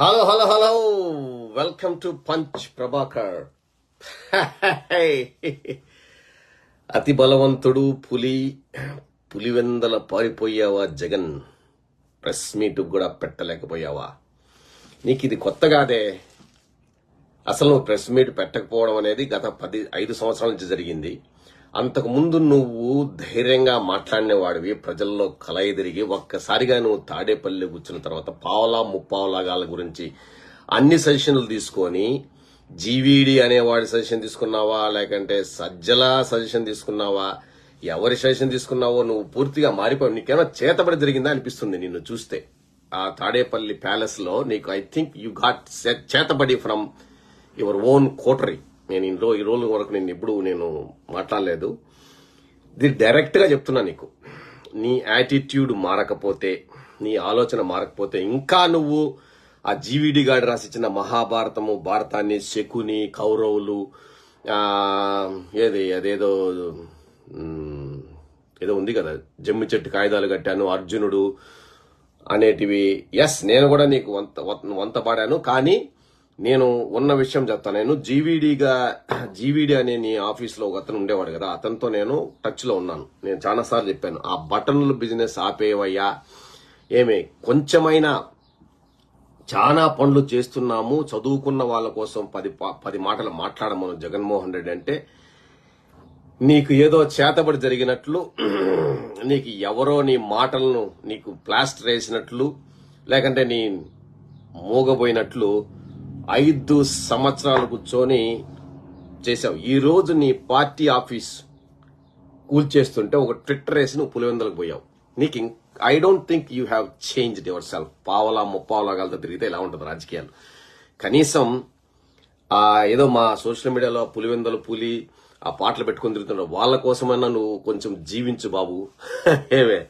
Hello welcome to punch Prabhakar. అతి బలవంతుడు Pulivendula పారిపోయావా Jagan? Press meet కూడా పెట్టలేకపోయావా? నీకు ఇది కొత్త కాదే. అసలు నువ్వు ప్రెస్ మీట్ పెట్టకపోవడం అనేది గత 5 సంవత్సరాల నుంచి జరిగింది. అంతకు ముందు నువ్వు ధైర్యంగా మాట్లాడినవాడివి, ప్రజల్లో కలయి తిరిగి ఒక్కసారిగా నువ్వు తాడేపల్లి కూర్చున్న తర్వాత పావలా ముప్పావలాగాల గురించి అన్ని సజెషన్లు తీసుకొని జీవీడి అనేవాడి సజెషన్ తీసుకున్నావా, లేకంటే సజ్జల సజెషన్ తీసుకున్నావా, ఎవరి సజెషన్ తీసుకున్నావో నువ్వు పూర్తిగా మారిపోయావు. నీకేమో చేతబడి జరిగిందా అనిపిస్తుంది నిన్ను చూస్తే. ఆ తాడేపల్లి ప్యాలెస్ లో నీకు ఐ థింక్ యూ గాట్ చేతబడి ఫ్రమ్ యువర్ ఓన్ కోటరీ. నేను ఈ రోజు వరకు నేను మాట్లాడలేదు. ఇది డైరెక్ట్ గా చెప్తున్నా నీకు. నీ యాటిట్యూడ్ మారకపోతే, నీ ఆలోచన మారకపోతే, ఇంకా నువ్వు ఆ జీవీడి గాడి రాసిచ్చిన మహాభారతము, భారతాన్ని, శకుని, కౌరవులు, అదేదో ఏదో ఉంది కదా, జమ్మి చెట్టు కాగితాలు కట్టాను, అర్జునుడు అనేటివి. ఎస్, నేను కూడా నీకు వంత పాడాను. కానీ నేను ఉన్న విషయం చెప్తాను. నేను జీవీడి అనే నీ ఆఫీస్లో ఒక అతను ఉండేవాడు కదా, అతనితో నేను టచ్ లో ఉన్నాను. నేను చాలా సార్లు చెప్పాను, ఆ బటన్ల బిజినెస్ ఆపేవయ్యా, ఏమే కొంచెమైనా చాలా పనులు చేస్తున్నాము, చదువుకున్న వాళ్ళ కోసం 10 మాటలు మాట్లాడమను జగన్మోహన్ రెడ్డి అంటే, నీకు ఏదో చేతబడి జరిగినట్లు, నీకు ఎవరో నీ మాటలను నీకు ప్లాస్టర్ వేసినట్లు, లేకంటే నీ మూగబోయినట్లు 5 సంవత్సరాలు కూర్చొని చేశావు. ఈ రోజు నీ పార్టీ ఆఫీస్ కూల్చేస్తుంటే ఒక ట్విట్టర్ వేసి నువ్వు పులివెందులకు పోయావు. నీకు I don't think you have changed your self. పావలా ముప్పావలాగాలతో తిరిగితే ఇలా ఉంటుంది రాజకీయాలు. కనీసం ఏదో మా సోషల్ మీడియాలో పులివెందుల పులి ఆ పాటలు పెట్టుకుని తిరుగుతున్నావు, వాళ్ళ కోసమైనా నువ్వు కొంచెం జీవించు బాబు. ఏమే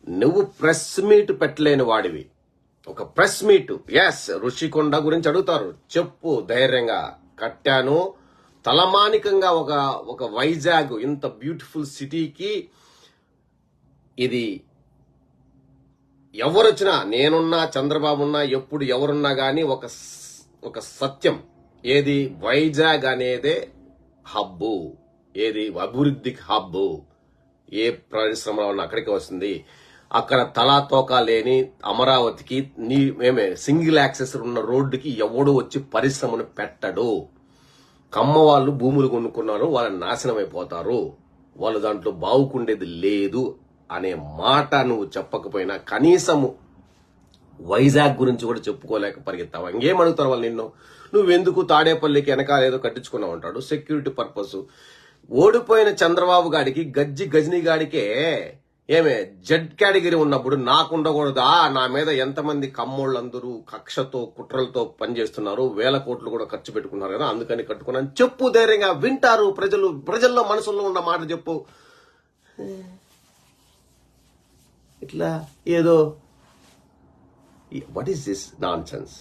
నువ్వు ప్రెస్ మీట్ పెట్టలేని వాడివి. ఒక ప్రెస్ మీట్, ఎస్, ఋషికొండ గురించి అడుగుతారు, చెప్పు ధైర్యంగా. కట్టాను తలమానికంగా ఒక వైజాగ్ ఇంత బ్యూటిఫుల్ సిటీకి. ఇది ఎవరొచ్చినా, నేనున్నా, చంద్రబాబు ఉన్నా, ఎప్పుడు ఎవరున్నా గాని ఒక సత్యం, ఏది వైజాగ్ అనేదే హబ్బు, ఏది అభివృద్ధికి హబ్బు. ఏ పరిశ్రమ అక్కడికి వస్తుంది. అక్కడ తలాతోకా లేని అమరావతికి సింగిల్ యాక్సెస్ ఉన్న రోడ్డుకి ఎవడు వచ్చి పరిశ్రమను పెట్టడు. కమ్మ వాళ్ళు భూములు కొనుక్కున్నారు, వాళ్ళని నాశనం అయిపోతారు, వాళ్ళు దాంట్లో బావుకుండేది లేదు అనే మాట నువ్వు చెప్పకపోయినా కనీసము వైజాగ్ గురించి కూడా చెప్పుకోలేక పరిగెత్తావా? ఇంకేమడుగుతారు వాళ్ళు నిన్ను? నువ్వెందుకు తాడేపల్లికి వెనకాల ఏదో కట్టించుకున్నావు అంటాడు, సెక్యూరిటీ పర్పస్. ఓడిపోయిన చంద్రబాబు గాడికి గజనీ గాడికే జెడ్ కేటగిరీ ఉన్నప్పుడు నాకుండకూడదా? నా మీద ఎంతమంది కమ్మోళ్ళందరూ కక్షతో కుట్రలతో పనిచేస్తున్నారు, 1000 కోట్లు కూడా ఖర్చు పెట్టుకున్నారు కదా, అందుకని కట్టుకున్నాను చెప్పు. ధైర్యంగా వింటారు ప్రజల్లో మనసులో ఉన్న మాట చెప్పు. ఇట్లా ఏదో what is this nonsense?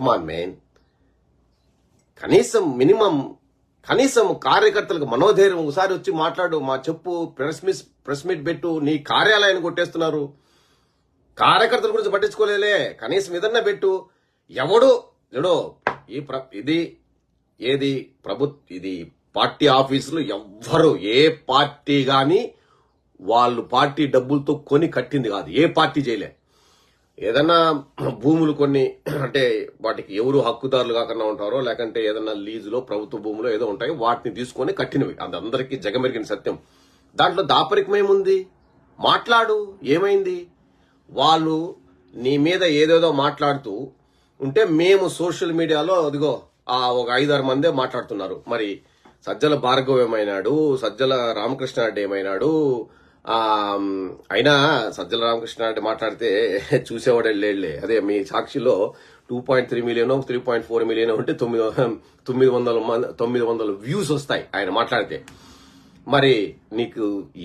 Come on man. కనీసం కార్యకర్తలకు మనోధైర్యం ఒకసారి వచ్చి మాట్లాడు, చెప్పు, ప్రెస్ మీట్ పెట్టు. నీ కార్యాలయాన్ని కొట్టేస్తున్నారు, కార్యకర్తల గురించి పట్టించుకోలేలే, కనీసం ఏదన్నా పెట్టు. ఇది పార్టీ ఆఫీసులు ఎవ్వరు, ఏ పార్టీ గాని వాళ్ళు పార్టీ డబ్బులతో కొని కట్టింది కాదు, ఏ పార్టీ చేయలే. ఏదన్నా భూములు కొన్ని అంటే వాటికి ఎవరు హక్కుదారులు కాకుండా ఉంటారో, లేకంటే ఏదన్నా లీజులో ప్రభుత్వ భూములో ఏదో ఉంటాయి, వాటిని తీసుకొని కట్టినవి. అది అందరికీ జగమెరిగిన సత్యం. దాంట్లో దాపరికమేముంది? మాట్లాడు, ఏమైంది? వాళ్ళు నీ మీద ఏదేదో మాట్లాడుతూ ఉంటే మేము సోషల్ మీడియాలో అదిగో ఒక 5-6 మందే మాట్లాడుతున్నారు. మరి సజ్జల భార్గవ్ ఏమైనాడు, సజ్జల రామకృష్ణారెడ్డి ఏమైనాడు? అయినా సజ్జల రామకృష్ణారెడ్డి మాట్లాడితే చూసేవాడు వెళ్ళే. అదే మీ సాక్షిలో 2.3 మిలియన్ 3.4 మిలియన్ ఉంటే 900 వ్యూస్ వస్తాయి ఆయన మాట్లాడితే. మరి నీకు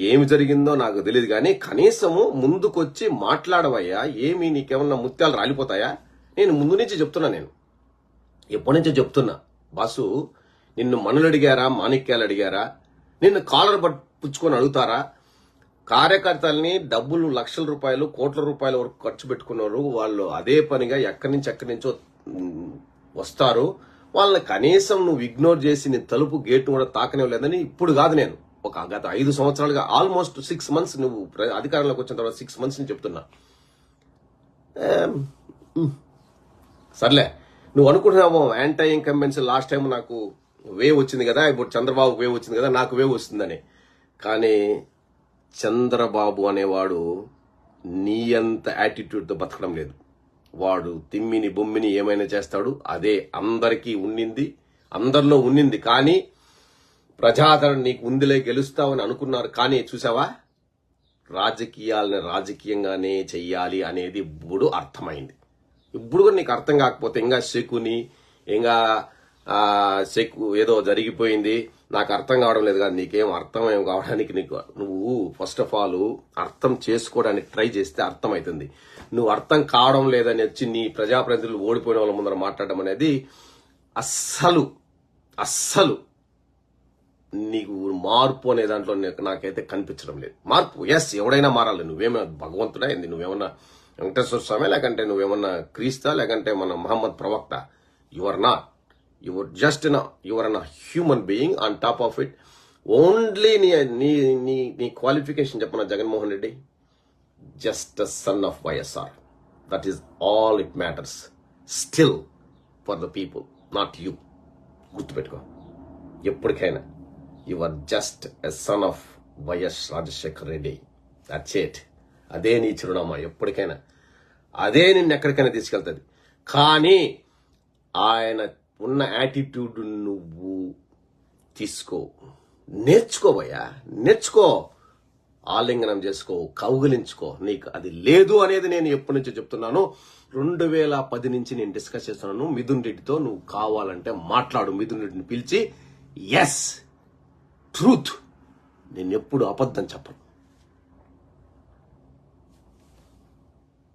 ఏమి జరిగిందో నాకు తెలియదు, కానీ కనీసము ముందుకొచ్చి మాట్లాడవయ్యా. ఏమి నీకేమన్నా ముత్యాలు రాలిపోతాయా? నేను ముందు నుంచి చెప్తున్నా, నేను ఎప్పటి నుంచో చెప్తున్నా బాసు. నిన్ను మనులు అడిగారా, మాణిక్యాలు అడిగారా? నిన్ను కాలర్ పుచ్చుకొని అడుగుతారా? కార్యకర్తల్ని డబ్బులు లక్షల రూపాయలు కోట్ల రూపాయల వరకు ఖర్చు పెట్టుకున్నారు. వాళ్ళు అదే పనిగా ఎక్కడి నుంచో వస్తారు. వాళ్ళని కనీసం నువ్వు ఇగ్నోర్ చేసి నీ తలుపు గేట్ కూడా తాకనివ్వలేదని ఇప్పుడు కాదు, నేను గత 5 సంవత్సరాలుగా ఆల్మోస్ట్ 6 months నువ్వు అధికారంలోకి వచ్చిన తర్వాత 6 months నుంచి చెప్తున్నా. సర్లే, నువ్వు అనుకుంటున్నావు యాంటీ ఇన్కంబెన్సీ లాస్ట్ టైం నాకు వేవ్ వచ్చింది కదా, ఇప్పుడు చంద్రబాబు వేవ్ వచ్చింది కదా, నాకు వేవ్ వస్తుందని. కానీ చంద్రబాబు అనేవాడు నీ అంత యాటిట్యూడ్తో బతకడం లేదు. వాడు తిమ్మిని బొమ్మిని ఏమైనా చేస్తాడు. అదే అందరికీ ఉన్నింది, అందరిలో ఉన్నింది. కానీ ప్రజాదరణ నీకు ఉందిలే, గెలుస్తావని అనుకున్నారు. కానీ చూసావా, రాజకీయాలని రాజకీయంగానే చెయ్యాలి అనేది ఇప్పుడు అర్థమైంది. ఇప్పుడు కూడా నీకు అర్థం కాకపోతే ఇంకా శకుని ఇంకా ఏదో జరిగిపోయింది నాకు అర్థం కావడం లేదు కాదు, నీకేం అర్థం ఏం కావడానికి నువ్వు ఫస్ట్ ఆఫ్ ఆల్ అర్థం చేసుకోవడానికి ట్రై చేస్తే అర్థమవుతుంది. నువ్వు అర్థం కావడం లేదని వచ్చి నీ ప్రజాప్రతినిధులు ఓడిపోయిన వాళ్ళ ముందర మాట్లాడడం అనేది అస్సలు నీకు మార్పు అనే దాంట్లో నాకైతే కనిపించడం లేదు. మార్పు ఎస్, ఎవడైనా మారాలి. నువ్వేమైనా భగవంతుడా ఏంది, నువ్వేమన్నా వెంకటేశ్వర స్వామి, లేకంటే నువ్వేమన్నా క్రీస్తా, లేకంటే మన మహమ్మద్ ప్రవక్త. Your not, your just your an human being. On top of it only నీ క్వాలిఫికేషన్ చెప్పన Jaganmohan Reddy, just a son of YSR. That is all it matters still for the people, not you. గుర్తుపెట్టుకో ఎప్పటికైనా. You are just a son of YS Rajasekhar Reddy. That's it. అదే నీ చిరునామా ఎప్పటికైనా. అదే నిన్ను ఎక్కడికైనా తీసుకెళ్తుంది. కానీ ఆయన ఉన్న యాటిట్యూడ్ నువ్వు నేర్చుకోబోయా, నేర్చుకో. ఆలింగనం చేసుకో, కౌగిలించుకో. నీకు అది లేదు అనేది నేను ఎప్పటి నుంచో చెప్తున్నాను. 2010 నుంచి నేను డిస్కస్ చేస్తున్నాను మిథున్ రెడ్డితో. నువ్వు కావాలంటే మాట్లాడు, మిథున్ రెడ్డిని పిలిచి. Yes, truth. నేను ఎప్పుడు అబద్ధం చెప్పను.